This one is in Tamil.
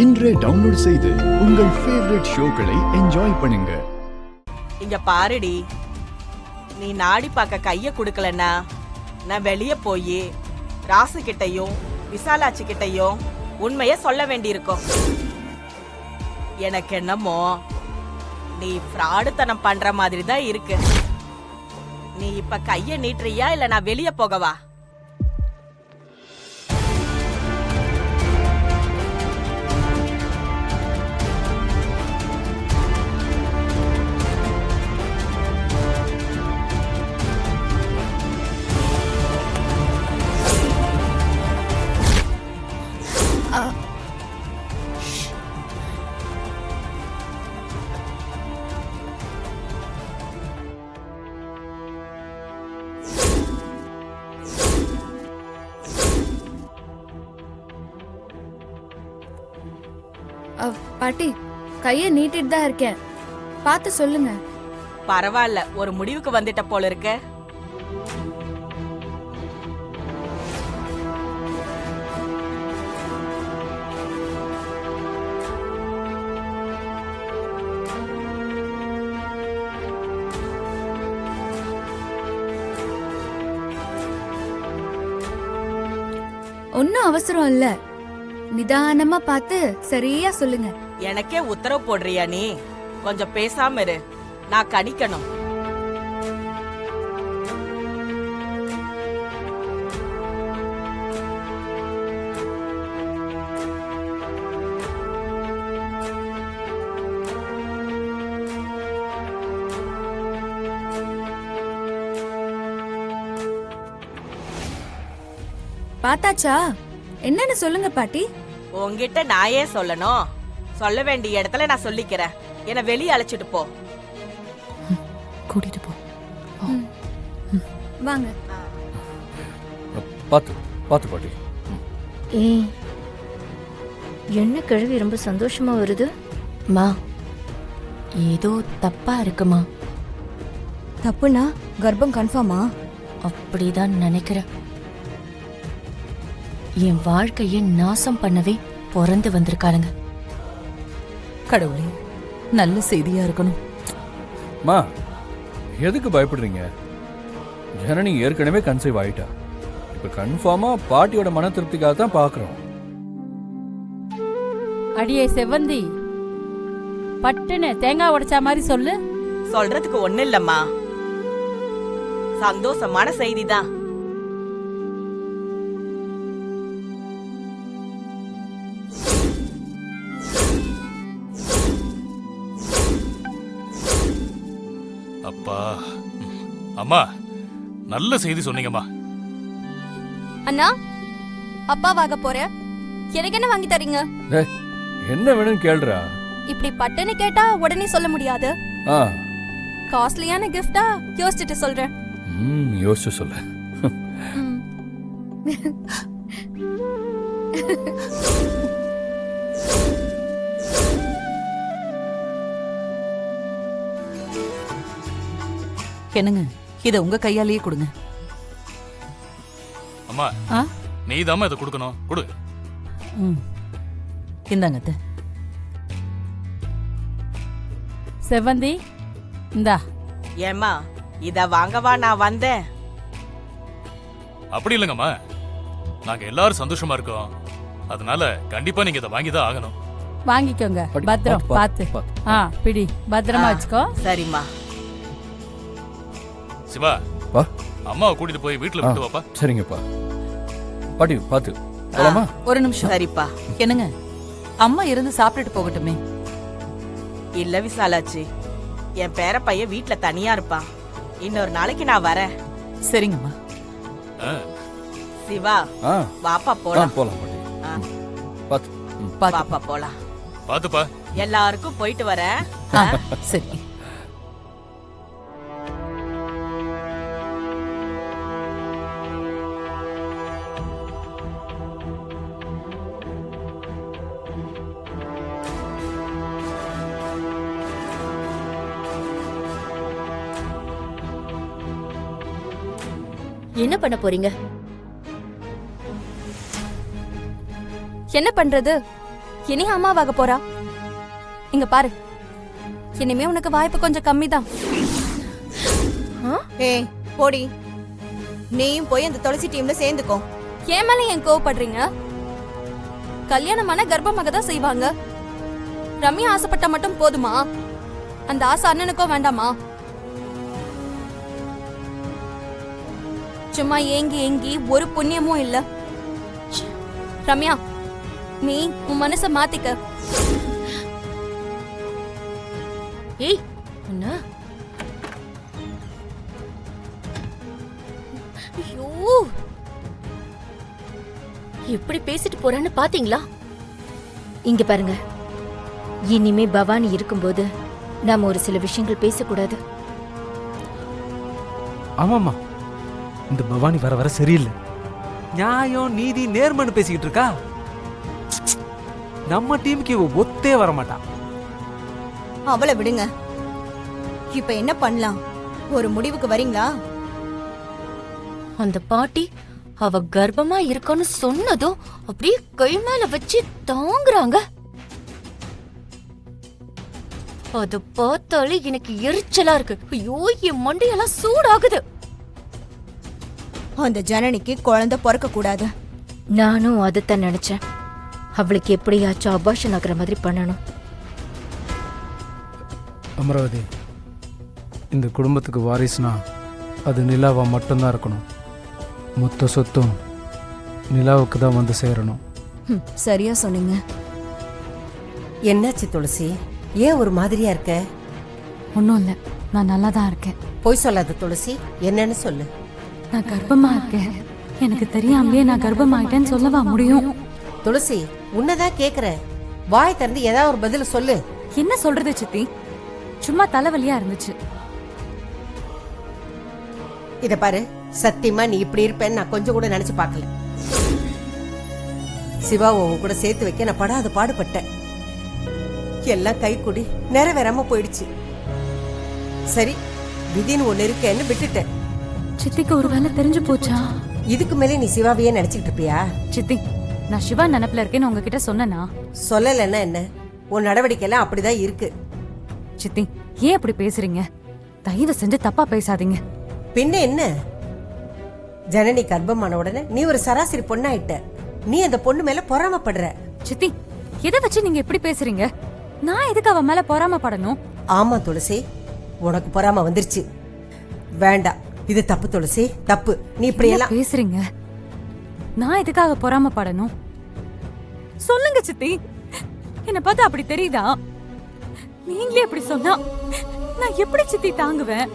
இன்றே டவுன்லோட் செய்து உங்கள் ஃபேவரட் ஷோக்களை என்ஜாய் பண்ணுங்க. இங்க பாருடி, நீ நாடி பார்க்க கைய குடுக்கலன்னா நான் வெளியே போய் ராசு கிட்டையும் விசாலாட்சி கிட்டையும் உண்மைய சொல்ல வேண்டியிருக்கும். எனக்கு என்னமோ நீ ஃப்ராடுத்தனம் பண்ற மாதிரி தான் இருக்கு. நீ இப்ப கைய நீட்டுறியா இல்ல நான் வெளியே போகவா? பாட்டி, கைய நீட்டிட்டு தான் இருக்கேன், பார்த்து சொல்லுங்க. பரவாயில்ல, ஒரு முடிவுக்கு வந்துட்ட போல இருக்க. ஒன்னும் அவசரம் இல்ல, நிதானமா பார்த்து சரியா சொல்லுங்க. எனக்கே உத்தரவு போடுறியா நீ? கொஞ்சம் பேசாம இரு, நான் கணிக்கணும். பார்த்தாச்சா? என்னன்னு சொல்லுங்க பாட்டி. உன்கிட்ட நான் ஏன் சொல்லணும்? சொல்ல வேண்டிய இடத்துல நான் சொல்லிக்கிறேன். என்ன வெளியே அழைச்சிட்டு போ. கூட்டிட்டு போ. வாங்க. பாத்து பாத்து பாட்டி. ஏய், என்ன கிழவி ரொம்ப சந்தோஷமா வருது? மா, ஏதோ தப்பா இருக்குமா? தப்புனா கர்ப்பம் கன்ஃபார்மா? அப்படிதான் நினைக்கிறேன். என் வாழ்க்கையை நாசம் பண்ணவே பிறந்து வந்திருக்காளுங்க. கடவுளே, நல்ல செய்தியா இருக்கணும். மா, எதுக்கு பயப்படுறீங்க? ஜனனி ஏற்கனவே கன்சீவ் ஆயிட்டா. இப்ப கன்ஃபார்மா பாட்டியோட மன திருப்திக்காக தான் பாக்குறோம். அடியே செவ்வந்தி, பட்டுன்னு தேங்காய் உடைச்சா மாதிரி சொல்லு. சொல்றதுக்கு ஒண்ணு இல்லம்மா, சந்தோஷமான செய்திதான். அப்பா, அம்மா, நல்ல செய்தி சொன்னீங்கம்மா. அண்ணா, அப்பா வாங்க போற, எனக்கு என்ன வாங்கி தரீங்க? என்ன வேணும்னு கேளுடா. இப்படி பட்டன்னு கேட்டா உடனே சொல்ல முடியாது. காஸ்ட்லியான கிஃப்டா யோசிச்சுட்டு சொல்றேன். யோசிச்சு சொல்ல. என்னங்க, இத உங்க கையாலேயே கொடுங்க. அம்மா, நீ தாம்மா இதை கொடுக்கணும். கொடு. இந்தாங்க அத்தை. செவ்வந்தி, இந்தா. ஏம்மா, இத வாங்கவா நான் வந்தேன்? அப்படி இல்லைங்கம்மா, நாங்க எல்லாரும் சந்தோஷமா இருக்கோம். அதனால கண்டிப்பா நீங்க இதை வாங்கிதான் ஆகணும். வாங்கிக்கோங்க. பத்திரம் பார்த்து. பிடி, பத்திரமா வச்சுக்கோ. சரிம்மா. சிவா, அம்மாவை கூட்டிட்டு போய் வீட்டுல விட்டு வாப்பா. சரிங்கப்பா. பாட்டி பாத்து போலாமா? ஒரு நிமிஷம். சரிப்பா. என்னங்க, அம்மா இருந்து சாப்பிட்டுட்டு போகட்டுமே? இல்ல விசாலாச்சி, என் பேர பையன் வீட்டுல தனியா இருப்பான். இன்னொரு நாளைக்கு நான் வரேன். சரிங்கம்மா. சிவா, வாப்பா போலாம். போலாம் பாட்டி. பாத்து வாப்பா போலாம். பாத்துப்பா. எல்லாருக்கும் போயிட்டு வரேன். சரி. என்ன பண்ண போறீங்க? என்ன பண்றது? இனி அம்மாவாக போறா. இங்க பாரு, இனிமே உனக்கு வாய்ப்பு கொஞ்சம் கம்மிதான். ஏய் போடி, நீயும் போய் அந்த துளசி டீம்ல சேர்ந்துக்கோ. ஏன் மேல ஏன் கோவப்படுறீங்க? கல்யாணமான கர்ப்பமாக தான் செய்வாங்க. ரம்யா ஆசைப்பட்டா மட்டும் போதுமா? அந்த ஆசை அண்ணனுக்கோ வேண்டாமா? சும்மா ஏங்கி ஏங்கி ஒரு புண்ணியமும் இல்ல. ரம்யா, நீ உன் மனச மாத்திக்க. ஏய் அண்ணா, ஐயோ எப்படி பேசிட்டு போறான்னு பாத்தீங்களா? இங்க பாருங்க, இனிமே பவானி இருக்கும்போது நாம ஒரு சில விஷயங்கள் பேசக்கூடாது. ஆமாம்மா, இந்த பவானி வர வர சரியில்லை. நியாயம் நீதி நேர்மன்னு பேசிக்கிட்டு இருக்கா. நம்ம டீமுக்கு இவ ஒத்தே வரமாட்டா. அவளை விடுங்க. இப்ப என்ன பண்ணலாம்? ஒரு முடிவுக்கு வரீங்களா? அந்த பாட்டி அவ கர்ப்பமா இருக்கன்னு சொன்னதும் அப்படியே கை மேல வச்சு தாங்குறாங்க. அது பார்த்தாலே எனக்கு எரிச்சலா இருக்கு. ஐயோ, என் மண்டையெல்லாம் சூடாகுது. அந்த ஜனனிக்கு குழந்தை பிறக்க கூடாது. நானும் அதைத்தான் நினைச்சேன். அவளுக்கு எப்படியாச்சும் அபார்ஷன் ஆகுற மாதிரி பண்ணணும். அமராவதி, இந்த குடும்பத்துக்கு வாரிசுனா அது நிலாவா மட்டும்தான் இருக்கணும். மொத்த சொத்தும் நிலாவுக்கு தான் வந்து சேரணும். சரியா சொன்னீங்க. என்னாச்சு துளசி? ஏன் ஒரு மாதிரியா இருக்க? ஒன்றும் இல்லை, நான் நல்லா தான் இருக்கேன். போய் சொல்லாத துளசி, என்னன்னு சொல்லு. நான் கர்ப்பமா இருக்கேன். எனக்கு தெரியாமலே நான் கர்ப்பமாயிட்டேன்னு சொல்லவா முடியும்? துளசி, உன்னதான் கேக்குறேன். வாய் திறந்து ஏதாவது ஒரு பதில் சொல்லு. என்ன சொல்றது சித்தி? சும்மா தலைவலியா இருந்துச்சு. இத பாரு, சத்தியமா நீ இப்படி இருப்பேன்னு நான் கொஞ்சம் கூட நினைச்சு பார்க்கல. சிவாவை உன் கூட சேர்த்து வைக்க நான் படாத பாடுபட்டேன். எல்லாம் கை கூடி நிறைவேறாம போயிடுச்சு. சரி, விதின்னு ஒண்ணு இருக்கேன்னு விட்டுட்டேன். சித்திக்கு ஒரு வேலை தெரிஞ்சு போச்சா? இதுக்கு மேலே நீ சிவாவையே நினைச்சுக்கிட்டு இருப்பியா? சித்தி, நான் சிவா நினைப்புல இருக்கேன்னு உங்ககிட்ட சொன்னனா? சொல்லலைன்னா என்ன? உன் நடவடிக்கை எல்லாம் அப்படிதான் இருக்கு. சித்தி, ஏன் அப்படி பேசுறீங்க? தயவு செஞ்சு தப்பா பேசாதீங்க. பின்ன என்ன? ஜனனி கர்ப்பமான உடனே நீ ஒரு சராசரி பொண்ணாயிட்ட. நீ அந்த பொண்ணு மேல பொறாமப்படுற. சித்தி, எதை வச்சு நீங்க எப்படி பேசுறீங்க? நான் எதுக்கு அவ மேல பொறாமப்படணும்? ஆமா துளசி, உனக்கு பொறாம வந்துருச்சு. வேண்டாம், இது தப்பு துளசி, தப்பு. நீ இப்படி என்ன எல்லாம் பேசுறீங்க? நான் எதுக்காக பொறாமப்படணும்? சொல்லுங்க சித்தி, என்ன பார்த்தா அப்படி தெரியுதா? நீங்களே அப்படி சொன்னா நான் எப்படி சித்தி தாங்குவேன்?